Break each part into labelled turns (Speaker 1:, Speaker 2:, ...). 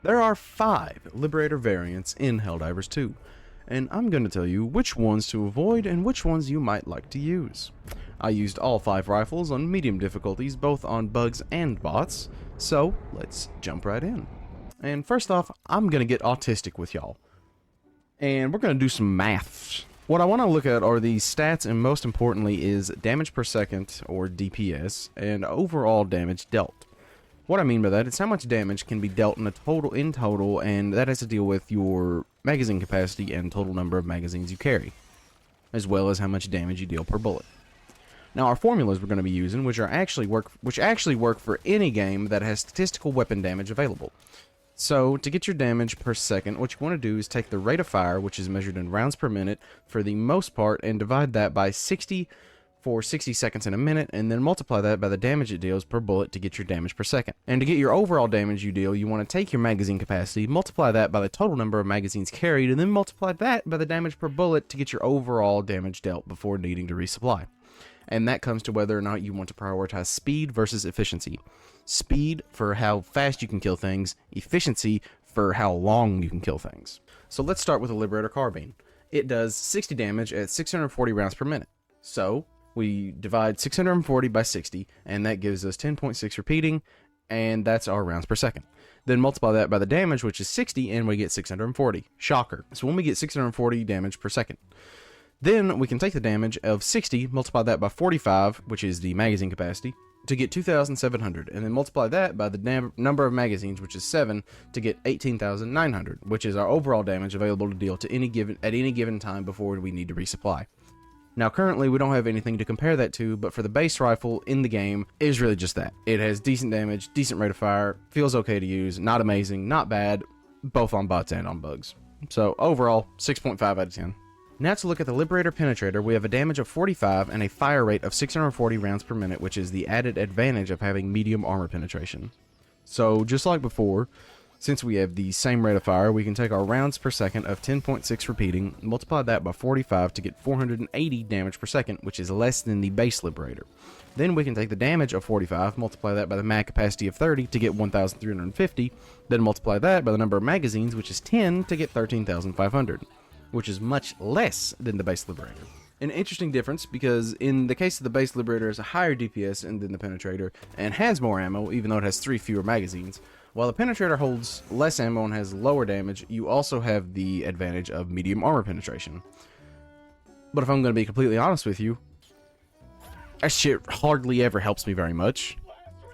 Speaker 1: There are 5 Liberator variants in Helldivers 2, and I'm going to tell you which ones to avoid and which ones you might like to use. I used all 5 rifles on medium difficulties, both on bugs and bots, so let's jump right in. And first off, I'm going to get autistic with y'all, and we're going to do some maths. What I want to look at are the stats, and most importantly is damage per second, or DPS, and overall damage dealt. What I mean by that is how much damage can be dealt in total, and that has to deal with your magazine capacity and total number of magazines you carry, as well as how much damage you deal per bullet. Now, our formulas we're going to be using, which actually work for any game that has statistical weapon damage available. So, to get your damage per second, what you want to do is take the rate of fire, which is measured in rounds per minute for the most part, and divide that by 60 for 60 seconds in a minute, and then multiply that by the damage it deals per bullet to get your damage per second. And to get your overall damage you deal, you want to take your magazine capacity, multiply that by the total number of magazines carried, and then multiply that by the damage per bullet to get your overall damage dealt before needing to resupply. And that comes to whether or not you want to prioritize speed versus efficiency. Speed for how fast you can kill things, efficiency for how long you can kill things. So let's start with the Liberator Carbine. It does 60 damage at 640 rounds per minute. So we divide 640 by 60, and that gives us 10.6 repeating, and that's our rounds per second. Then multiply that by the damage, which is 60, and we get 640. Shocker. So when we get 640 damage per second, then we can take the damage of 60, multiply that by 45, which is the magazine capacity, to get 2,700, and then multiply that by the number of magazines, which is 7, to get 18,900, which is our overall damage available to deal to at any given time before we need to resupply. Now, currently, we don't have anything to compare that to, but for the base rifle in the game, it is really just that. It has decent damage, decent rate of fire, feels okay to use, not amazing, not bad, both on bots and on bugs. So, overall, 6.5 out of 10. Now to look at the Liberator Penetrator, we have a damage of 45 and a fire rate of 640 rounds per minute, which is the added advantage of having medium armor penetration. So, just like before, since we have the same rate of fire, we can take our rounds per second of 10.6 repeating, multiply that by 45 to get 480 damage per second, which is less than the base Liberator. Then we can take the damage of 45, multiply that by the mag capacity of 30 to get 1,350, then multiply that by the number of magazines, which is 10, to get 13,500, which is much less than the base Liberator. An interesting difference, because in the case of the base Liberator, is a higher DPS than the Penetrator, and has more ammo, even though it has 3 fewer magazines. While the Penetrator holds less ammo and has lower damage, you also have the advantage of medium armor penetration. But if I'm going to be completely honest with you, that shit hardly ever helps me very much.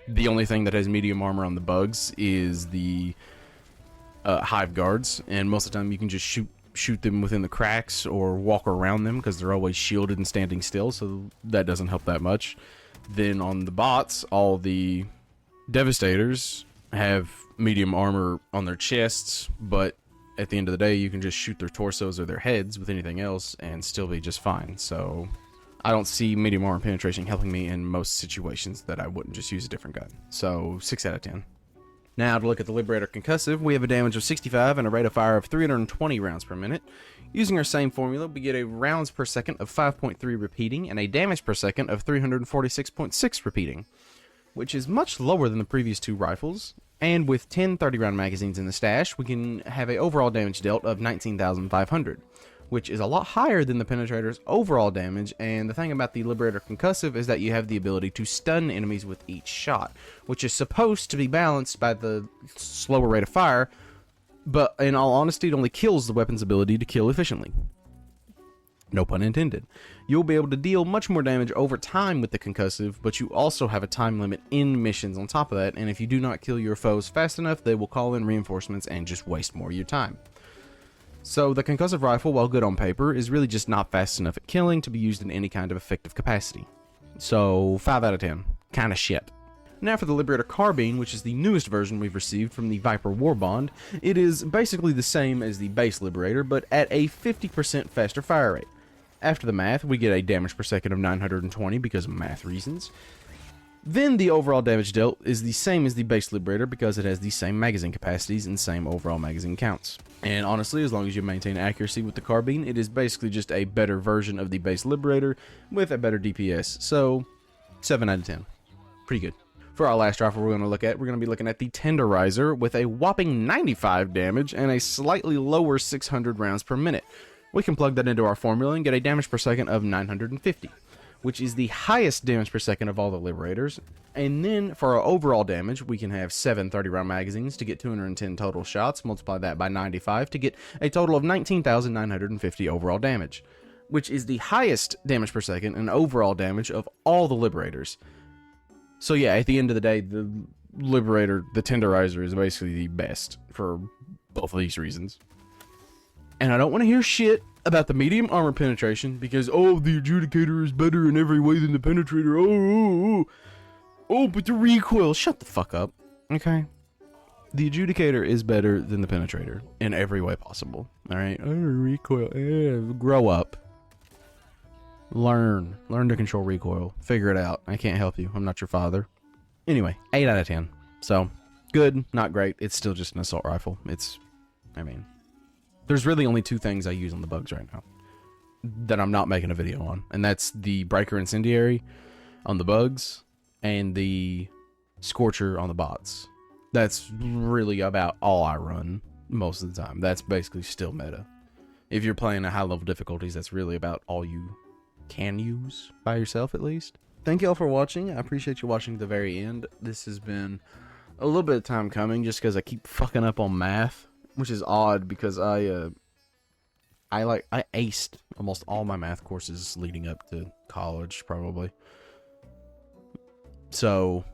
Speaker 1: The only thing that has medium armor on the bugs is the hive guards, and most of the time you can just shoot them within the cracks or walk around them because they're always shielded and standing still, so that doesn't help that much. Then on the bots, all the Devastators have medium armor on their chests, but at the end of the day you can just shoot their torsos or their heads with anything else and still be just fine. So I don't see medium armor penetration helping me in most situations that I wouldn't just use a different gun. So 6 out of 10. Now to look at the Liberator Concussive, we have a damage of 65 and a rate of fire of 320 rounds per minute. Using our same formula, we get a rounds per second of 5.3 repeating and a damage per second of 346.6 repeating, which is much lower than the previous 2 rifles. And with 10 30-round magazines in the stash, we can have an overall damage dealt of 19,500, which is a lot higher than the Penetrator's overall damage. And the thing about the Liberator Concussive is that you have the ability to stun enemies with each shot, which is supposed to be balanced by the slower rate of fire, but in all honesty, it only kills the weapon's ability to kill efficiently. No pun intended. You'll be able to deal much more damage over time with the Concussive, but you also have a time limit in missions on top of that, and if you do not kill your foes fast enough, they will call in reinforcements and just waste more of your time. So the Concussive rifle, while good on paper, is really just not fast enough at killing to be used in any kind of effective capacity. So 5 out of 10. Kinda shit. Now for the Liberator Carbine, which is the newest version we've received from the Viper War Bond. It is basically the same as the base Liberator, but at a 50% faster fire rate. After the math, we get a damage per second of 920 because of math reasons. Then the overall damage dealt is the same as the base Liberator because it has the same magazine capacities and same overall magazine counts. And honestly, as long as you maintain accuracy with the Carbine, it is basically just a better version of the base Liberator with a better DPS. So 7 out of 10. Pretty good. For our last rifle we're going to be looking at the Tenderizer with a whopping 95 damage and a slightly lower 600 rounds per minute. We can plug that into our formula and get a damage per second of 950, which is the highest damage per second of all the Liberators. And then for our overall damage, we can have 7 30-round magazines to get 210 total shots, multiply that by 95 to get a total of 19,950 overall damage, which is the highest damage per second and overall damage of all the Liberators. So yeah, at the end of the day, the Liberator, the Tenderizer, is basically the best for both of these reasons. And I don't want to hear shit about the medium armor penetration, because, oh, the Adjudicator is better in every way than the Penetrator. Oh, but the recoil. Shut the fuck up, okay? The Adjudicator is better than the Penetrator in every way possible, alright? Oh, recoil. Grow up. Learn to control recoil. Figure it out. I can't help you. I'm not your father. Anyway, 8 out of 10. So, good, not great. It's still just an assault rifle. There's really only 2 things I use on the bugs right now that I'm not making a video on, and that's the Breaker Incendiary on the bugs and the Scorcher on the bots. That's really about all I run most of the time. That's basically still meta. If you're playing at high level difficulties, that's really about all you can use by yourself, at least. Thank you all for watching. I appreciate you watching to the very end. This has been a little bit of time coming just because I keep fucking up on math, which is odd because I aced almost all my math courses leading up to college, probably. So,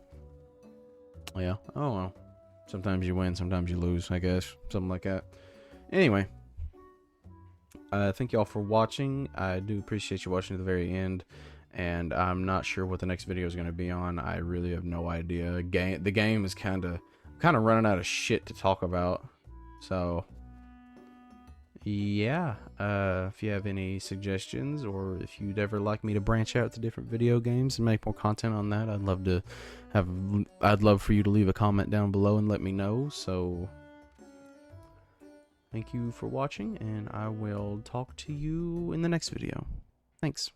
Speaker 1: yeah, oh well. Sometimes you win, sometimes you lose, I guess. Something like that. Anyway, thank you all for watching. I do appreciate you watching to the very end. And I'm not sure what the next video is going to be on. I really have no idea. The game is kind of running out of shit to talk about. So, yeah. If you have any suggestions, or if you'd ever like me to branch out to different video games and make more content on that, I'd love for you to leave a comment down below and let me know. So, thank you for watching, and I will talk to you in the next video. Thanks.